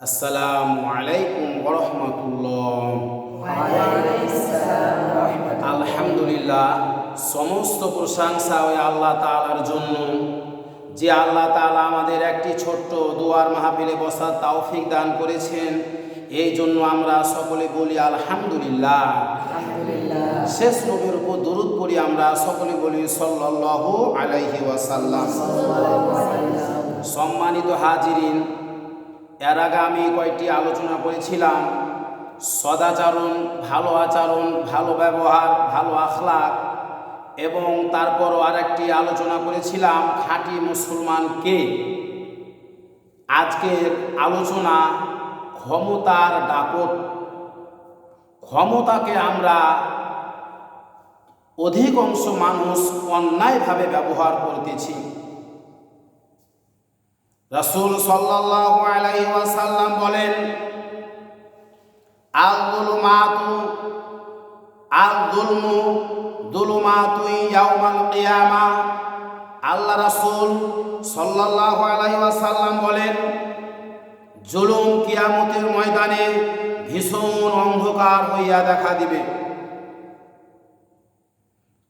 আসসালামু আলাইকুম ওয়া রাহমাতুল্লাহ। আলহামদুলিল্লাহ, সমস্ত প্রশংসা ওই আল্লাহ তাআলার জন্য, যে আল্লাহ তাআলা আমাদের একটি ছোট্ট দুয়ার মাহফিলে বসার তৌফিক দান করেছেন। এই জন্য আমরা সকলে বলি আলহামদুলিল্লাহ। শেষ নবীর উপর দরুদ পড়ি, আমরা সকলে বলি সাল্লাল্লাহু আলাইহি ওয়াসাল্লাম। সম্মানিত হাজিরিন, এর আগে আমি কয়েকটি আলোচনা করেছিলাম সদাচরণ, ভালো আচরণ, ভালো ব্যবহার, ভালো আখলাক, এবং তারপরও আরেকটি আলোচনা করেছিলাম খাঁটি মুসলমান কে। আজকের আলোচনা ক্ষমতার দাপট। ক্ষমতাকে আমরা অধিকাংশ মানুষ অন্যায়ভাবে ব্যবহার করতেছি। রাসূল সাল্লাল্লাহু আলাইহি ওয়াসাল্লাম বলেন, আল-যুলমু যুলুমাতুন ইয়াউমাল কিয়ামাহ। আল্লাহ রাসূল সাল্লাল্লাহু আলাইহি ওয়াসাল্লাম বলেন, জুলুম কিয়ামতের ময়দানে ভীষণ অন্ধকার হইয়া দেখা দিবে।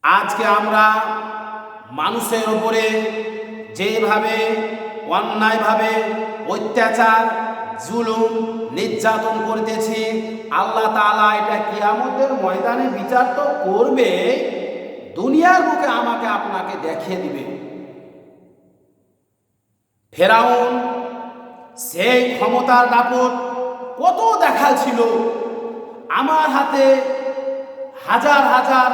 আজকে আমরা মানুষের উপরে যেভাবে অন্যায়ভাবে অত্যাচার, জুলুম, নির্যাতন করতেছি, আল্লাহ তাআলা এটা কিয়ামতের ময়দানে বিচার তো করবে, দুনিয়ার বুকে আমাকে আপনাকে দেখিয়ে দিবে। ফেরাউন সেই ক্ষমতার দাপট কত দেখাচ্ছিল, আমার হাতে হাজার হাজার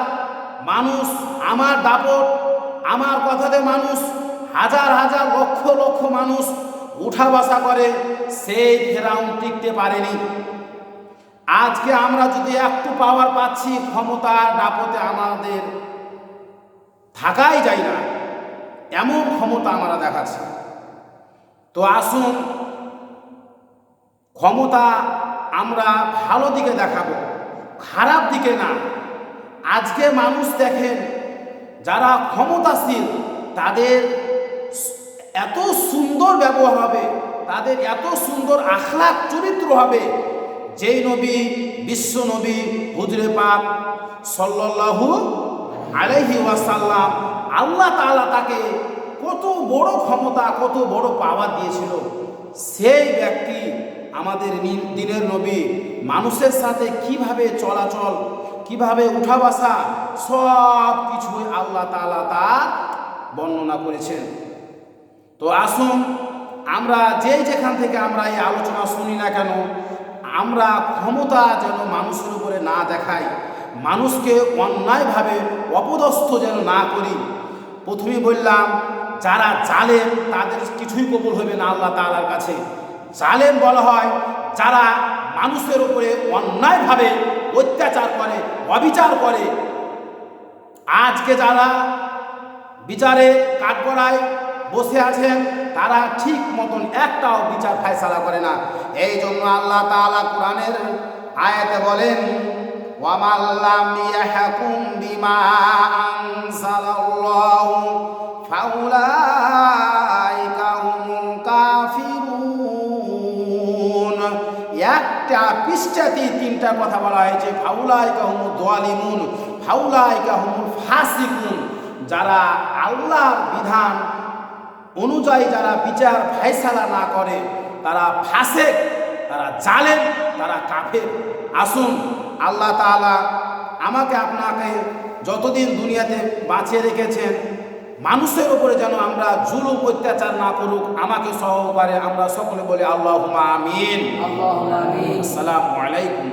মানুষ, আমার দাপট, আমার কথাতে মানুষ হাজার হাজার লক্ষ লক্ষ মানুষ উঠা বসা করে, সেই ফেরাউন টিকতে পারেনি। আজকে আমরা যদি একটু পাওয়ার পাচ্ছি, ক্ষমতার দাপটে আমাদের থাকাই যায় না, এমন ক্ষমতা আমরা দেখাচ্ছি। তো আসুন ক্ষমতা আমরা ভালো দিকে দেখাবো, খারাপ দিকে না। আজকে মানুষ দেখেন, যারা ক্ষমতাশীল তাদের এত সুন্দর ব্যবহার হবে, তাদের এত সুন্দর আখলাক চরিত্র হবে, যেই নবী, বিশ্ব নবী হুজুরে পাক সাল্লাল্লাহু আলাইহি ওয়াসাল্লাম, আল্লাহ তাআলা তাকে কত বড় ক্ষমতা, কত বড় পাওয়ার দিয়েছিল। সেই ব্যক্তি, আমাদের দিনের নবী, মানুষের সাথে কিভাবে চলাচল, কিভাবে উঠা বসা, সব কিছুই আল্লাহ তাআলা তার বর্ণনা করেছেন। তো আসুন আমরা যেখান থেকে আমরা এই আলোচনা শুনি না কেন, আমরা ক্ষমতা যেন মানুষের উপরে না দেখাই, মানুষকে অন্যায়ভাবে অপদস্থ যেন না করি। প্রথমে বললাম, যারা জালেম তাদের কিছুই কবুল হবে না আল্লাহ তাআলার কাছে। জালেম বলা হয় যারা মানুষের উপরে অন্যায়ভাবে অত্যাচার করে, অবিচার করে। আজকে যারা বিচারে কাঠগড়ায় বসে আছেন, তারা ঠিক মতন একটাও বিচার ফায়সালা করে না। এই জন্য আল্লাহ তাআলা কোরআনের আয়াতে বলেন, ওয়ামান লাম ইয়াহকুম বিমা আনজালাল্লাহু ফাউলাইকা হুমুল কাফিরুন। একটা পৃষ্ঠাতে তিনটা কথা বলা হয়েছে, ফাউলাইকা হুমুল যালিমুন, ফাউলাইকা হুমুল ফাসিকুন। যারা আল্লাহর বিধান অনুযায়ী যারা বিচার ফায়সালা না করে, তারা ফাসেক, তারা জালেম, তারা কাফের। আসুন আল্লাহ তাআলা আমাকে আপনাকে যতদিন দুনিয়াতে বাঁচিয়ে রেখেছেন, মানুষের উপরে যেন আমরা জুলুম অত্যাচার না করুক, আমাকে সহকারে আমরা সকলে বলি আল্লাহুম্মা আমিন। আসসালামু আলাইকুম।